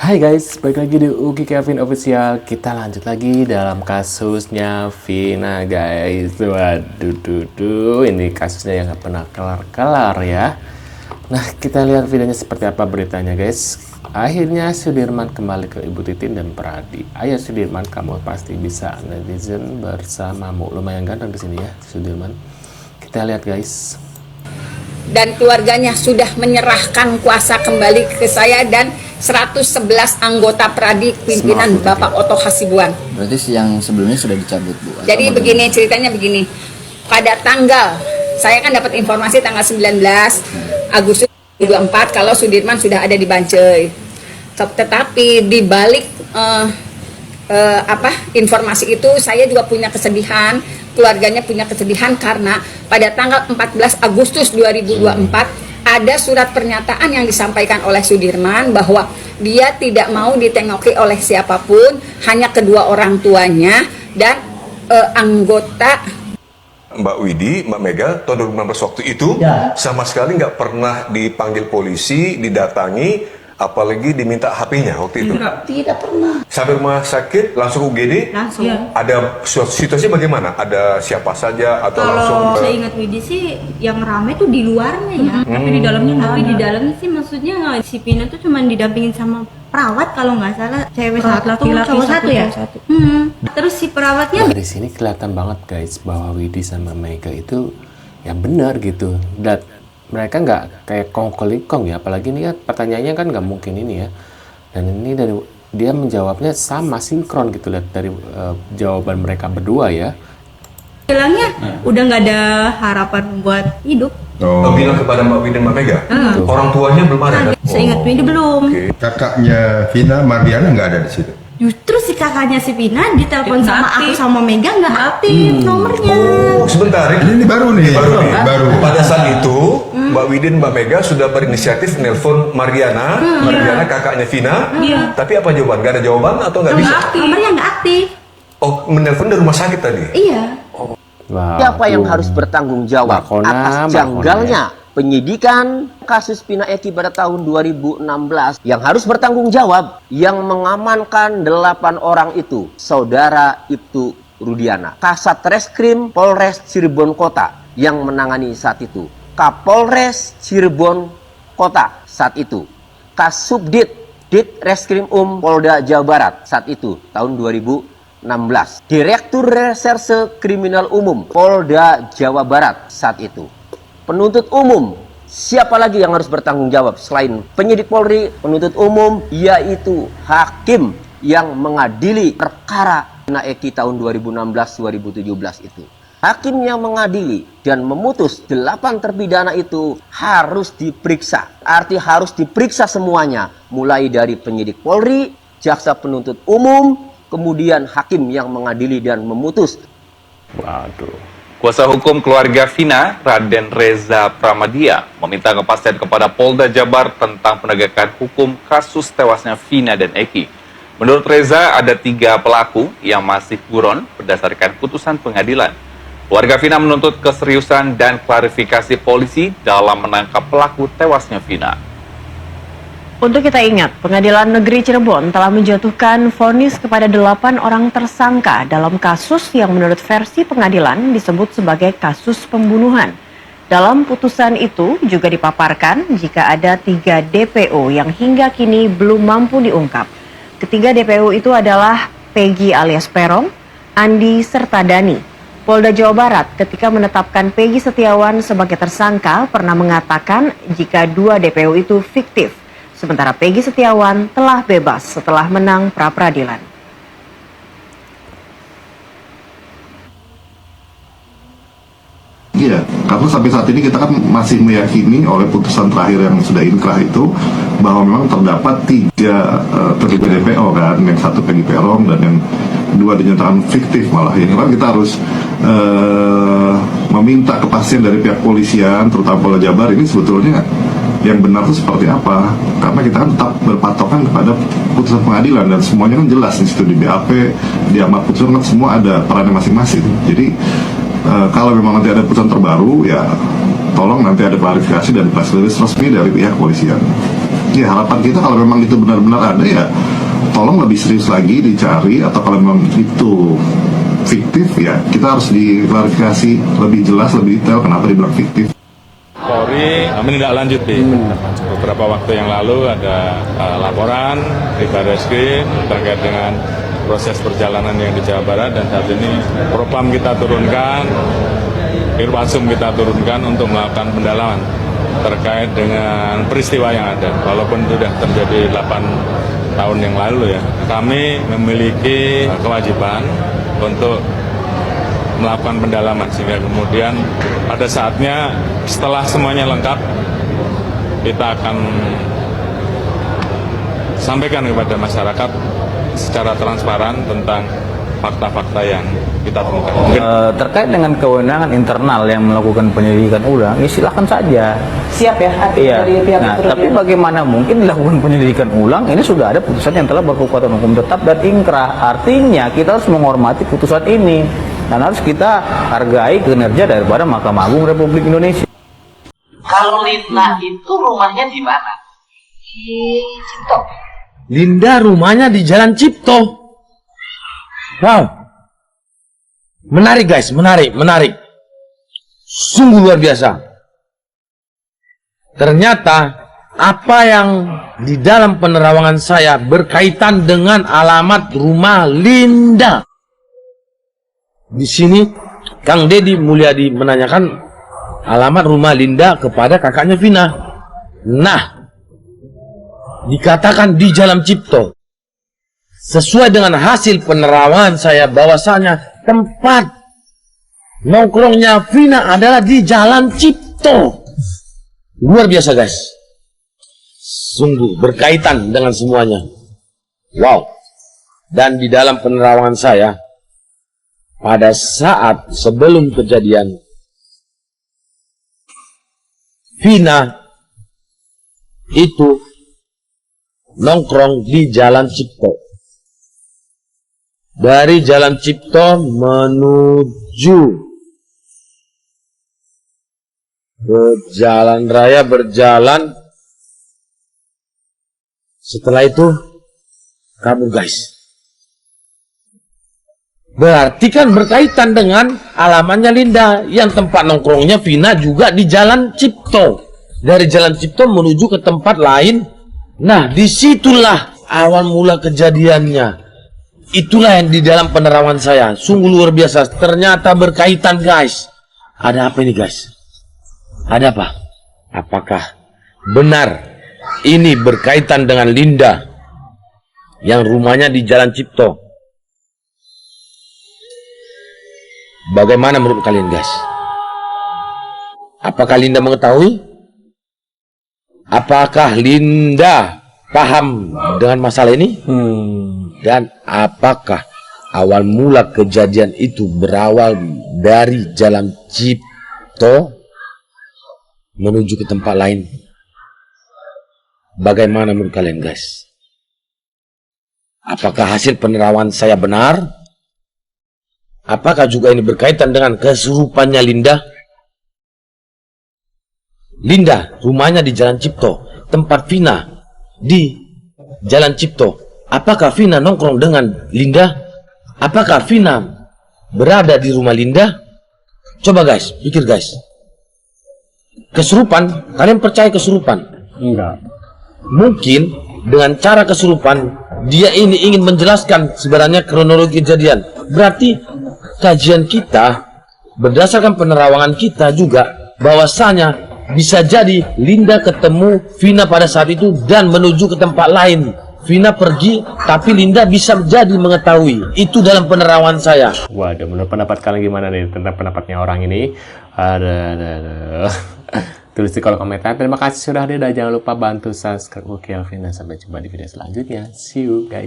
Hai guys, balik lagi di Uki Kevin Official. Kita lanjut lagi dalam kasusnya Vina guys. Waduh, ini kasusnya yang gak pernah kelar-kelar ya. Nah, kita lihat videonya seperti apa beritanya guys. Akhirnya Sudirman kembali ke Ibu Titin dan Pradi. Ayo Sudirman, kamu pasti bisa, netizen bersamamu. Lumayan ganteng di sini ya Sudirman. Kita lihat guys. Dan keluarganya sudah menyerahkan kuasa kembali ke saya dan 111 anggota Pradi pimpinan Bapak Oto Hasibuan. Berarti yang sebelumnya sudah dicabut, Bu? Jadi begini, ceritanya begini. Pada tanggal, saya kan dapat informasi tanggal 19 Agustus 2024 kalau Sudirman sudah ada di Bancai. Tetapi di balik informasi itu saya juga punya kesedihan, keluarganya punya kesedihan karena pada tanggal 14 Agustus 2024 ada surat pernyataan yang disampaikan oleh Sudirman bahwa dia tidak mau ditengoki oleh siapapun, hanya kedua orang tuanya dan anggota. Mbak Widi, Mbak Mega, tahun 2016 waktu itu sama sekali nggak pernah dipanggil polisi, didatangi, apalagi diminta HP-nya waktu itu. Tidak pernah. Sampai rumah sakit langsung UGD. Langsung. Ada situasi bagaimana? Ada siapa saja atau langsung? Kalau saya ingat Widi sih yang rame tuh di luarnya ya, tapi di dalamnya nggak. Tapi di dalamnya sih maksudnya si Pina tuh cuma didampingin sama perawat kalau nggak salah, cewek satu, cowok satu ya. Terus si perawatnya Nah, di sini kelihatan banget guys bahwa Widi sama Mega itu yang benar gitu. Dan mereka nggak kayak kong-kali-kong ya, apalagi ini kan pertanyaannya kan nggak mungkin ini ya. Dan ini dari dia menjawabnya sama sinkron gitu, lihat dari jawaban mereka berdua ya. bilangnya udah nggak ada harapan buat hidup. Bilang kepada Mbak Widi dan Mbak Mega. Orang tuanya belum ada. Saya ingat Widi belum. Okay. Kakaknya Vina, Mardiana nggak ada di situ. Justru si kakaknya si Pina ditelepon sama aku sama Mega nggak aktif nomornya. Oh, sebentar. Ini baru nih. Baru. Pada saat itu Mbak Widin, Mbak Mega sudah berinisiatif nelpon Mariana, Mariana kakaknya Vina. Tapi apa jawaban? Gak ada jawaban atau nggak bisa? Nomornya nggak aktif. Oh, menelpon dari rumah sakit tadi? Iya. Wow, Siapa yang harus bertanggung jawab atas janggalnya penyidikan kasus Pina Eki pada tahun 2016? Yang harus bertanggung jawab yang mengamankan 8 orang itu, Saudara Ibtu Rudiana, Kasat Reskrim Polres Cirebon Kota yang menangani saat itu, Kapolres Cirebon Kota saat itu, Kasubdit Dit Reskrim Polda Jawa Barat saat itu tahun 2016, Direktur Reserse Kriminal Umum Polda Jawa Barat saat itu, penuntut umum. Siapa lagi yang harus bertanggung jawab selain penyidik Polri, penuntut umum, yaitu hakim yang mengadili perkara Pina Eki tahun 2016-2017 itu. Hakim yang mengadili dan memutus 8 terpidana itu harus diperiksa. Arti harus diperiksa semuanya, mulai dari penyidik Polri, jaksa penuntut umum, kemudian hakim yang mengadili dan memutus. waduh. Kuasa hukum keluarga Vina, Raden Reza Pramadia, meminta kepastian kepada Polda Jabar tentang penegakan hukum kasus tewasnya Vina dan Eki. Menurut Reza, ada 3 pelaku yang masih buron berdasarkan putusan pengadilan. Keluarga Vina menuntut keseriusan dan klarifikasi polisi dalam menangkap pelaku tewasnya Vina. Untuk kita ingat, Pengadilan Negeri Cirebon telah menjatuhkan vonis kepada 8 orang tersangka dalam kasus yang menurut versi pengadilan disebut sebagai kasus pembunuhan. Dalam putusan itu juga dipaparkan jika ada 3 DPO yang hingga kini belum mampu diungkap. Ketiga DPO itu adalah Peggy alias Perong, Andi, serta Dani. Polda Jawa Barat ketika menetapkan Peggy Setiawan sebagai tersangka pernah mengatakan jika 2 DPO itu fiktif. Sementara Peggy Setiawan telah bebas setelah menang pra-peradilan. Iya, karena sampai saat ini kita kan masih meyakini oleh putusan terakhir yang sudah inkrah itu bahwa memang terdapat 3 DPO kan, yang 1 Peggy Perong dan yang 2 dinyatakan fiktif malah. Yang kan kita harus meminta kepastian dari pihak polisian, terutama Polda Jabar ini sebetulnya yang benar itu seperti apa, karena kita kan tetap berpatokan kepada putusan pengadilan dan semuanya kan jelas di situ, di BAP, di amar putusan kan semua ada perannya masing-masing. Jadi kalau memang nanti ada putusan terbaru, ya tolong nanti ada klarifikasi dan press release resmi dari pihak polisian. Ya harapan kita kalau memang itu benar-benar ada ya tolong lebih serius lagi dicari, atau kalau memang itu fiktif ya kita harus diklarifikasi lebih jelas, lebih detail kenapa dibilang fiktif. Polri menindaklanjuti. Beberapa waktu yang lalu ada laporan di Barreskrim terkait dengan proses perjalanan yang di Jawa Barat, dan saat ini Propam kita turunkan, Irwasum kita turunkan untuk melakukan pendalaman terkait dengan peristiwa yang ada. Walaupun sudah terjadi 8 tahun yang lalu ya, kami memiliki kewajiban untuk melakukan pendalaman sehingga kemudian pada saatnya setelah semuanya lengkap kita akan sampaikan kepada masyarakat secara transparan tentang fakta-fakta yang kita temukan. Terkait dengan kewenangan internal yang melakukan penyelidikan ulang, ya silakan saja. Siap ya? Iya. Nah, tapi bagaimana mungkin dilakukan penyelidikan ulang? Ini sudah ada putusan yang telah berkekuatan hukum tetap dan inkrah. Artinya kita harus menghormati putusan ini dan harus kita hargai kinerja daripada Mahkamah Agung Republik Indonesia. Kalau Linda itu rumahnya di mana? Di Cipto. Linda rumahnya di Jalan Cipto. Wow, menarik guys, menarik. Sungguh luar biasa. Ternyata apa yang di dalam penerawangan saya berkaitan dengan alamat rumah Linda. Di sini Kang Deddy Mulyadi menanyakan alamat rumah Linda kepada kakaknya Vina. Nah, dikatakan di Jalan Cipto. Sesuai dengan hasil penerawangan saya bahwasanya tempat nongkrongnya Vina adalah di Jalan Cipto. Luar biasa guys. Sungguh berkaitan dengan semuanya. Wow. Dan di dalam penerawangan saya pada saat sebelum kejadian Vina itu nongkrong di Jalan Cipto. Dari Jalan Cipto menuju ke jalan raya, berjalan. Setelah itu kabur guys. Berarti kan berkaitan dengan alamannya Linda, yang tempat nongkrongnya Vina juga di Jalan Cipto. Dari Jalan Cipto menuju ke tempat lain. Nah, disitulah awal mula kejadiannya. Itulah yang di dalam penerawangan saya. Sungguh luar biasa. Ternyata berkaitan guys. Ada apa ini guys? Ada apa? Apakah benar ini berkaitan dengan Linda yang rumahnya di Jalan Cipto? Bagaimana menurut kalian guys? Apakah Linda mengetahui? Apakah Linda paham dengan masalah ini? Dan apakah awal mula kejadian itu berawal dari Jalan Cipto menuju ke tempat lain? Bagaimana menurut kalian guys? Apakah hasil penerawangan saya benar? Apakah juga ini berkaitan dengan kesurupannya Linda? Linda rumahnya di Jalan Cipto, tempat Vina di Jalan Cipto. Apakah Vina nongkrong dengan Linda? Apakah Vina berada di rumah Linda? Coba guys, pikir guys. Kesurupan, kalian percaya kesurupan? Enggak. Mungkin dengan cara kesurupan, dia ini ingin menjelaskan sebenarnya kronologi kejadian. Berarti kajian kita, berdasarkan penerawangan kita juga, bahwasanya bisa jadi Linda ketemu Vina pada saat itu dan menuju ke tempat lain. Vina pergi, tapi Linda bisa jadi mengetahui. Itu dalam penerawangan saya. Waduh, menurut pendapat kalian gimana nih tentang pendapatnya orang ini? Aduh. Tulis di kolom komentar. Terima kasih sudah hadir dan jangan lupa bantu subscribe Ukil Vina. Sampai jumpa di video selanjutnya. See you guys.